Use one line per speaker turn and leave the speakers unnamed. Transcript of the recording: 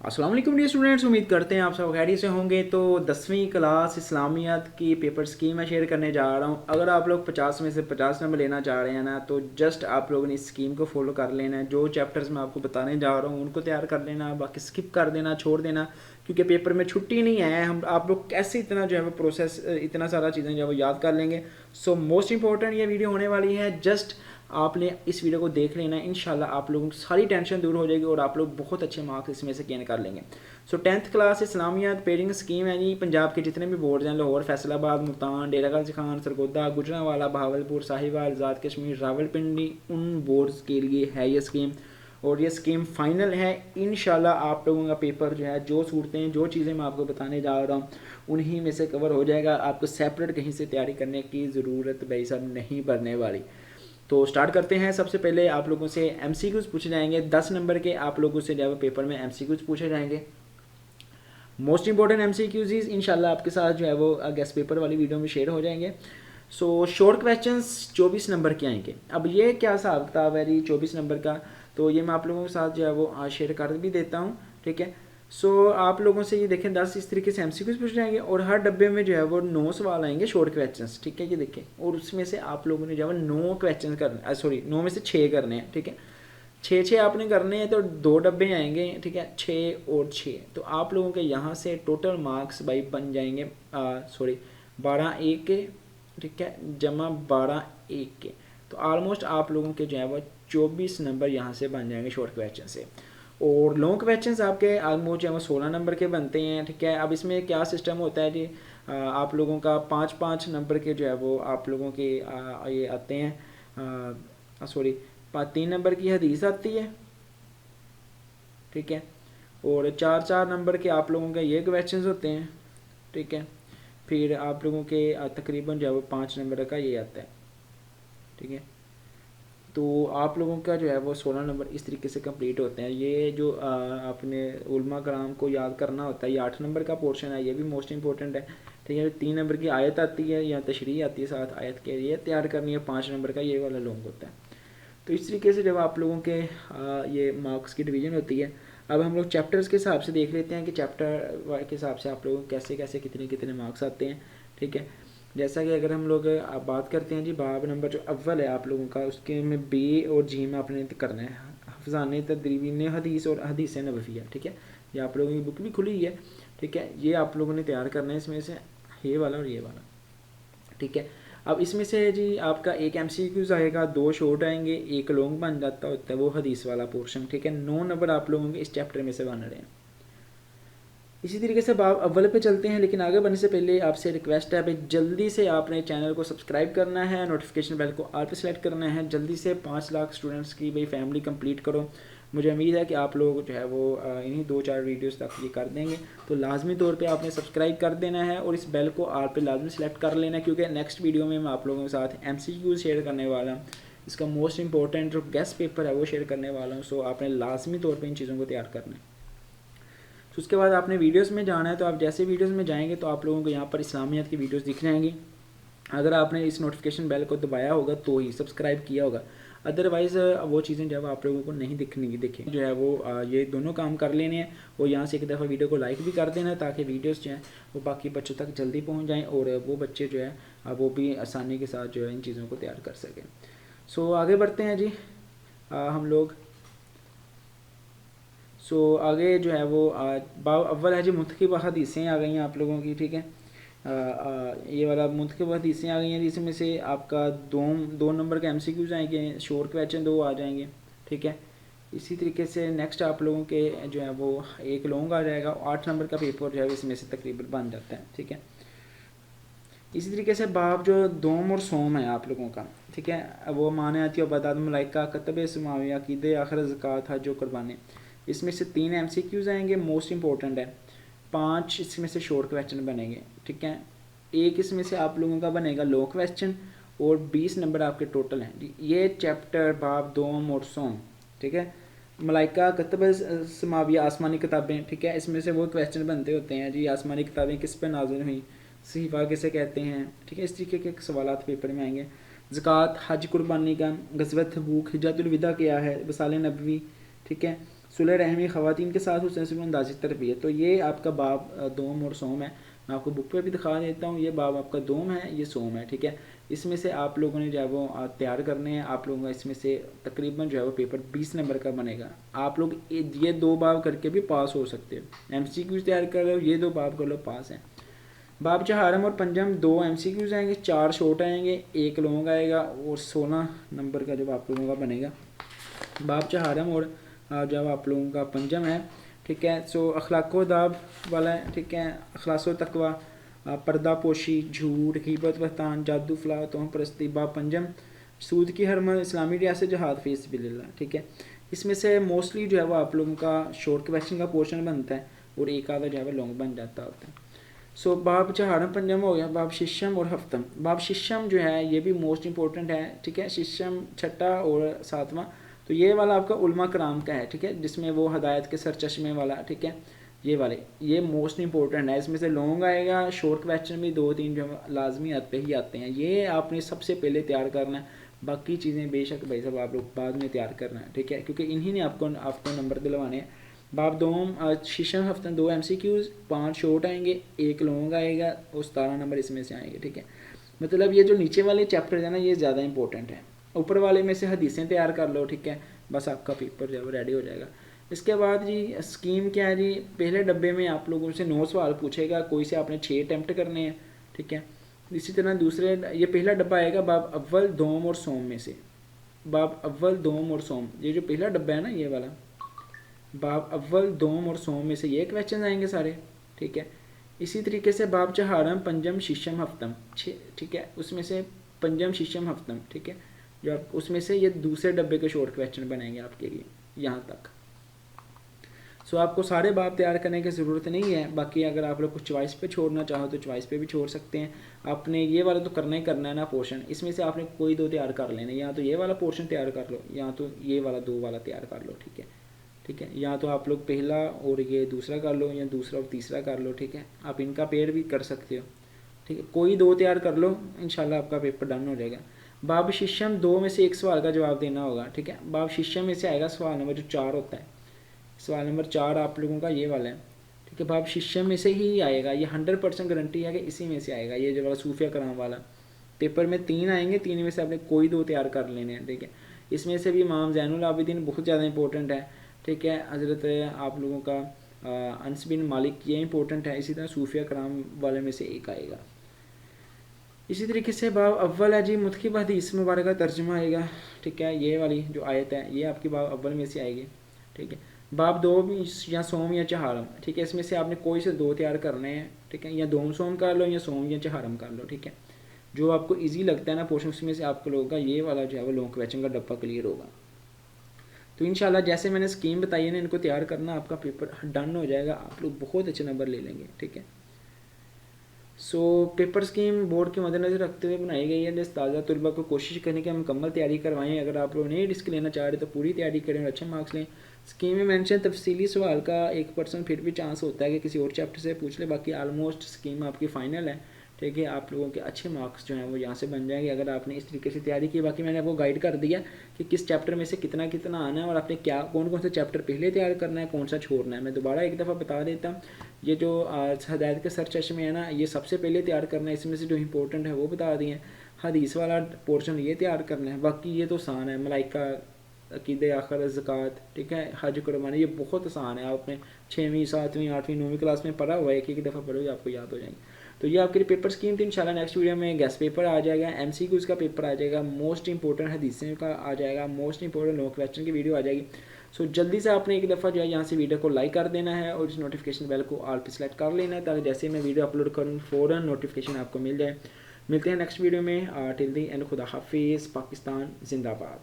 अस्सलाम वालेकुम dear students, उम्मीद करते हैं आप सब खैरियत से होंगे। तो 10वीं क्लास इस्लामियात की पेपर स्कीम मैं शेयर करने जा रहा हूँ। अगर आप लोग 50 में से 50 नंबर लेना चाह रहे हैं ना, तो जस्ट आप लोगों ने इस स्कीम को फॉलो कर लेना है। जो चैप्टर्स मैं आपको बताने जा रहा हूँ उनको तैयार कर लेना, बाकी स्किप कर देना, छोड़ देना, क्योंकि पेपर में छुट्टी नहीं है। हम आप लोग कैसे इतना जो है वो प्रोसेस, इतना सारा चीज़ें जो है वो याद कर लेंगे। सो मोस्ट इंपॉर्टेंट ये वीडियो होने वाली है। जस्ट आपने इस वीडियो को देख लेना है, इंशाल्लाह आप लोगों की सारी टेंशन दूर हो जाएगी और आप लोग बहुत अच्छे मार्क्स इसमें से गेन कर लेंगे। सो 10th क्लास इस्लामियात पेयरिंग स्कीम है जी। पंजाब के जितने भी बोर्ड हैं, लाहौर, फैसलाबाद, मुल्तान, डेरा गाजी खान, सरगोदा, गुजरांवाला, बहावलपुर, साहिवाल, आज़ाद कश्मीर, रावलपिंडी, उन बोर्ड्स के लिए है ये स्कीम। और ये स्कीम फाइनल है। इंशाल्लाह आप लोगों का पेपर जो है, जो सूरतें, जो चीज़ें मैं आपको बताने जा रहा हूँ उन्हीं में से कवर हो जाएगा। आपको सेपरेट कहीं से तैयारी करने की ज़रूरत भाई साहब नहीं पड़ने वाली। तो स्टार्ट करते हैं। सबसे पहले आप लोगों से एमसीक्यूज पूछे जाएंगे। 10 नंबर के आप लोगों से जो है पेपर में एमसीक्यूज पूछे जाएंगे। मोस्ट इंपॉर्टेंट एमसीक्यूज इंशाल्लाह आपके साथ जो है वो गेस्ट पेपर वाली वीडियो में शेयर हो जाएंगे। सो शॉर्ट क्वेश्चंस 24 नंबर के आएंगे। अब ये क्या हिसाब किताब है जी 24 नंबर का, तो ये मैं आप लोगों के साथ जो है वो शेयर कर भी देता हूँ, ठीक है। सो आप लोगों से ये देखें 10 इस तरीके से एमसीक्यूज पूछ जाएंगे और हर डब्बे में जो है वो 9 सवाल आएंगे शॉर्ट क्वेश्चंस, ठीक है। ये देखें, और उसमें से आप लोगों ने जो है 9 क्वेश्चन करने, सॉरी 9 में से 6 करने हैं, ठीक है। 6 आपने करने हैं तो 2 डब्बे आएंगे, ठीक है। 6 और 6, तो आप लोगों के यहाँ से टोटल मार्क्स भाई बन जाएंगे, सॉरी 12 एक के, ठीक है, जमा 12 एक के। तो ऑलमोस्ट आप लोगों के जो है वो 24 नंबर यहाँ से बन जाएंगे शॉर्ट क्वेश्चन से। और लॉन्ग क्वेश्चंस आपके ऑलमोस्ट जो है वो 16 नंबर के बनते हैं, ठीक है। अब इसमें क्या सिस्टम होता है जी, आप लोगों का 5-5 नंबर के जो है वो आप लोगों के ये आते हैं, सॉरी 3 नंबर की हदीस आती है, ठीक है। और 4-4 नंबर के आप लोगों के ये क्वेश्चंस होते हैं, ठीक है। फिर आप लोगों के तकरीबन जो है वो 5 नंबर का ये आता है, ठीक है। तो आप लोगों का जो है वो 16 नंबर इस तरीके से कंप्लीट होते हैं। ये जो आपने उलमा कराम को याद करना होता है, ये 8 नंबर का पोर्शन है, ये भी मोस्ट इंपॉर्टेंट है, ठीक है। 3 नंबर की आयत आती है या तशरीह आती है, साथ आयत के ये तैयार करनी है। 5 नंबर का ये वाला लॉन्ग होता है। तो इस तरीके से जब आप लोगों के ये मार्क्स की डिवीज़न होती है। अब हम लोग चैप्टर्स के हिसाब से देख लेते हैं कि चैप्टर के हिसाब से आप लोगों को कैसे कैसे कितने कितने मार्क्स आते हैं, ठीक है। जैसा कि अगर हम लोग आप बात करते हैं जी, बाब नंबर जो अव्वल है आप लोगों का, उसके में बे और जी में आपने करना है हफ्जान तदरीबीन हदीस और हदीस नबविया, ठीक है। ये आप लोगों की बुक भी खुली है, ठीक है। ये आप लोगों ने तैयार करना है इसमें से ये वाला और ये वाला, ठीक है। अब इसमें से जी आपका एक एमसीक्यूज आएगा, 2 शॉर्ट आएंगे, एक लॉन्ग बन जाता होता है वो हदीस वाला पोर्शन, ठीक है। 9 नंबर आप लोगों के इस चैप्टर में से बन रहे हैं। इसी तरीके से बाब अव्वल पे चलते हैं, लेकिन आगे बढ़ने से पहले आपसे रिक्वेस्ट है भाई जल्दी से आपने चैनल को सब्सक्राइब करना है, नोटिफिकेशन बेल को ऑल पे सेलेक्ट करना है। जल्दी से 5 लाख स्टूडेंट्स की भाई फैमिली कंप्लीट करो। मुझे उम्मीद है कि आप लोग जो है वो इन्हीं 2-4 वीडियोस तक ये कर देंगे। तो लाजमी तौर पे आपने सब्सक्राइब कर देना है और इस बेल को ऑल पे लाजमी सेलेक्ट कर लेना है, क्योंकि नेक्स्ट वीडियो में मैं आप लोगों के साथ MCQ शेयर करने वाला हूँ। इसका मोस्ट इंपॉर्टेंट जो गेस्ट पेपर है वो शेयर करने वाला हूँ। सो आपने लाजमी तौर पर इन चीज़ों को तैयार करना है। तो उसके बाद आपने वीडियोस में जाना है। तो आप जैसे वीडियोस में जाएंगे तो आप लोगों को यहाँ पर इस्लामियत की वीडियोस दिख जाएंगी। अगर आपने इस नोटिफिकेशन बेल को दबाया होगा तो ही सब्सक्राइब किया होगा, अदरवाइज़ वो चीज़ें जब आप लोगों को नहीं दिखने की दिखें जो है वो ये दोनों काम कर लेने हैं। और यहाँ से एक दफ़ा वीडियो को लाइक भी कर देना है ताकि वीडियोस जो हैं वो बाकी बच्चों तक जल्दी पहुँच जाएँ और वो बच्चे जो है वो भी आसानी के साथ जो है इन चीज़ों को तैयार कर सकें। सो आगे बढ़ते हैं जी हम लोग। सो आगे जो है वो बाब अव्वल है जी मुंतखब हदीसें आ गई हैं आप लोगों की, ठीक है। ये वाला मुंतखब हदीसें आ गई हैं जिसमें से आपका 2 नंबर के MCQs आएंगे, शॉर्ट क्वेश्चन 2 आ जाएंगे, ठीक है। इसी तरीके से नेक्स्ट आप लोगों के जो है वो एक लॉन्ग आ जाएगा। 8 नंबर का पेपर जो है इसमें से तकरीबन बन जाता है, ठीक है। इसी तरीके से बाब जो दोम और सोम है आप लोगों का, ठीक है, वो माने आती है बदाद मलाइका कतब समाविया कीदे आखिर ज़कात हज जो कुर्बानी। इसमें से 3 MCQs आएंगे, मोस्ट इंपॉर्टेंट है। 5 इसमें से शॉर्ट क्वेश्चन बनेंगे, ठीक है। एक इसमें से आप लोगों का बनेगा लॉन्ग क्वेश्चन और 20 नंबर आपके टोटल हैं। ये चैप्टर बाब दोम और सोम, ठीक है। मलाइका कतब समाविया आसमानी किताबें, ठीक है। इसमें से वो क्वेश्चन बनते होते हैं जी, आसमानी किताबें किस पर नाज़िल हुई, सहीफा किसे कहते हैं, ठीक है। इस तरीके के सवाल पेपर में आएंगे। ज़कात, हज कुर्बानी का, गज़वत तबूक, हिज्जतुल विदा क्या है, वसाल नबवी, ठीक है। सुलह रहमी, ख़वातीन के साथ हुस्न नस्ब अंदाज़ी तरबियत। तो ये आपका बाब दोम और सोम है। मैं आपको बुक पे भी दिखा देता हूँ। ये बाब आपका दोम है, ये सोम है, ठीक है। इसमें से आप लोगों ने जो है वो तैयार करने हैं। आप लोगों का इसमें से तकरीबन जो है वो पेपर 20 नंबर का बनेगा। आप लोग ये 2 बाब करके भी पास हो सकते हो। MCQ तैयार कर लो, ये 2 बाब कर लो, पास हैं। बाब चहारम और पंजम 2 MCQs आएंगे, 4 शॉर्ट आएंगे, 1 लॉन्ग आएगा और 16 नंबर का जब आप लोगों का बनेगा बाब चहारम और जब आप लोगों का पंजम है, ठीक है। सो अखलाको दाब वाला है, ठीक है। अखलासो तकवा, पर्दा पोशी, झूठ, ग़ीबत वहतान, जादू फलाह, तोहम परस्ती। बाब पंजम सूद की हरमत, इस्लामी रियासत, जहाद फ़ी सबिलिल्लाह, ठीक है। इसमें से मोस्टली जो है वो आप लोगों का शॉर्ट क्वेश्चन का पोर्शन बनता है और एक आधा जो है वो लॉन्ग बन जाता होता है। सो बाब चहारम पंजम हो गया। बाब शिशम और हफ्तम, बाब शिशम जो है ये भी मोस्ट इंपॉर्टेंट है, ठीक है। शिशम छठा और 7वां, तो ये वाला आपका उलमा कराम का है, ठीक है, जिसमें वो हदायत के सर चश्मे वाला, ठीक है। ये वाले ये मोस्ट इंपॉर्टेंट है। इसमें से लॉन्ग आएगा, शॉर्ट क्वेश्चन भी 2-3 जो लाजमी आते ही आते हैं। ये आपने सबसे पहले तैयार करना है, बाकी चीज़ें बेशक भाई साहब आप लोग बाद में तैयार करना है, ठीक है, क्योंकि इन्हीं ने आपको नंबर दिलवाने हैं। बाब दोम शीशम हफ्ते 2 MCQs, 5 शॉर्ट आएंगे, 1 लॉन्ग आएगा और 17 नंबर इसमें से आएंगे, ठीक है। मतलब ये जो नीचे वाले चैप्टर है ना, ये ज़्यादा इंपॉर्टेंट है। ऊपर वाले में से हदीसें तैयार कर लो, ठीक है, बस आपका पेपर जो है वो रेडी हो जाएगा। इसके बाद जी स्कीम क्या है जी, पहले डब्बे में आप लोगों से 9 सवाल पूछेगा, कोई से आपने 6 अटैम्प्ट करने हैं, ठीक है। इसी तरह दूसरे, ये पहला डब्बा आएगा बाब अव्वल दोम और सोम में से। बाब अव्वल दोम और सोम, ये जो पहला डब्बा है ना, ये वाला बाब अव्वल दोम और सोम में से ये क्वेश्चन आएंगे सारे, ठीक है। इसी तरीके से बाब चहारम पंजम शीशम हफ्तम, ठीक है, उसमें से पंजम शीशम हफ्तम, ठीक है, जो आप उसमें से ये दूसरे डब्बे के शॉर्ट क्वेश्चन बनेंगे आपके लिए यहाँ तक। सो आपको सारे बाब तैयार करने की ज़रूरत नहीं है। बाकी अगर आप लोग कुछ चॉइस पे छोड़ना चाहो तो चॉइस पे भी छोड़ सकते हैं। आपने ये वाला तो करना ही करना है ना पोर्शन, इसमें से आपने कोई 2 तैयार कर लेना, या तो ये वाला पोर्शन तैयार कर लो या तो ये वाला 2 वाला तैयार कर लो, ठीक है, ठीक है। या तो आप लोग पहला और ये दूसरा कर लो या दूसरा और तीसरा कर लो, ठीक है। आप इनका पेयर भी कर सकते हो, ठीक है, कोई 2 तैयार कर लो, इंशाल्लाह आपका पेपर डन हो जाएगा। बाब शिशम 2 में से 1 सवाल का जवाब देना होगा, ठीक है। बाब शिशम में से आएगा सवाल नंबर जो 4 होता है, सवाल नंबर 4 आप लोगों का ये वाला है, ठीक है। बाब शिशम में से ही आएगा, ये 100% गारंटी है कि इसी में से आएगा। ये जो वाला सूफिया कराम वाला पेपर में 3 आएंगे, 3 में से आपने कोई 2 तैयार कर लेने हैं, ठीक है। इसमें से भी इमाम ज़ैनुल आबिदीन बहुत ज़्यादा इंपॉर्टेंट है, ठीक है। हज़रत आप लोगों का अनस बिन मालिक, ये इंपॉर्टेंट है। इसी तरह सूफिया कराम वाले में से एक आएगा। इसी तरीके से बाब अव्वल है जी, मुतकिब हदीस मुबारक का तर्जुमा आएगा, ठीक है। ये वाली जो आयत है ये आपकी बाब अव्वल में से आएगी, ठीक है। बाब 2 या सोम या चहारम, ठीक है, इसमें से आपने कोई से 2 तैयार करने हैं, ठीक है। या दोम सोम कर लो या सोम या चहारम कर लो, ठीक है। जो आपको ईजी लगता है ना पोर्शन, उसमें से आप लोगों का ये वाला जो है वो लॉन्ग क्वेश्चन का डब्बा क्लियर होगा। तो इंशाल्लाह जैसे मैंने स्कीम बताई है ना, इनको तैयार करना, आपका पेपर डन हो जाएगा, आप लोग बहुत अच्छे नंबर ले लेंगे, ठीक है। सो पेपर स्कीम बोर्ड के मद्देनजर रखते हुए बनाई गई है, जिस ताज़ा तलबा को कोशिश करने की मुकम्मल तैयारी करवाएं। अगर आप लोग नहीं रिस्क लेना चाह रहे तो पूरी तैयारी करें और अच्छे मार्क्स लें। स्कीम में मेंशन तफसीली सवाल का 1% फिर भी चांस होता है कि किसी और चैप्टर से पूछ ले, बाकी आलमोस्ट स्कीम आपकी फ़ाइनल है, ठीक है। आप लोगों के अच्छे मार्क्स जो हैं वो यहाँ से बन जाएंगे अगर आपने इस तरीके से तैयारी की। बाकी मैंने आपको गाइड कर दिया कि किस चैप्टर में से कितना कितना आना है और आपने क्या कौन कौन सा चैप्टर पहले तैयार करना है, कौन सा छोड़ना है। मैं दोबारा एक दफ़ा बता देता हूँ, ये जो हदायत के सर चश्मे है ना, ये सबसे पहले तैयार करना है। इसमें से जो इंपॉर्टेंट है वो बता दिए। हदीस वाला पोर्शन ये तैयार करना है, बाकी ये तो आसान है। मलाइका, अकीदे आखिर, ज़कात, ठीक है, हज कुर्बानी, ये बहुत आसान है। आपने 6वीं 7वीं 8वीं 9वीं क्लास में पढ़ा हुआ है, एक दफ़ा पढ़ोगे आपको याद हो जाएंगे। तो ये आपकी पेपर स्कीम थी। इंशाल्लाह नेक्स्ट वीडियो में गेस्ट पेपर आ जाएगा, MCQs का पेपर आ जाएगा, मोस्ट इंपॉर्टेंट हदीसें का आ जाएगा, मोस्ट इंपॉर्टेंट लॉन्ग क्वेश्चन की वीडियो आ जाएगी। सो जल्दी से आपने एक दफ़ा जो है यहाँ से वीडियो को लाइक कर देना है और इस नोटिफिकेशन बेल को ऑल पे सेलेक्ट कर लेना है, ताकि जैसे मैं वीडियो अपलोड करूँ फ़ौरन नोटिफिकेशन आपको मिल जाए। मिलते हैं नेक्स्ट वीडियो में। टिल दी एंड खुदा हाफिज़। पाकिस्तान जिंदाबाद।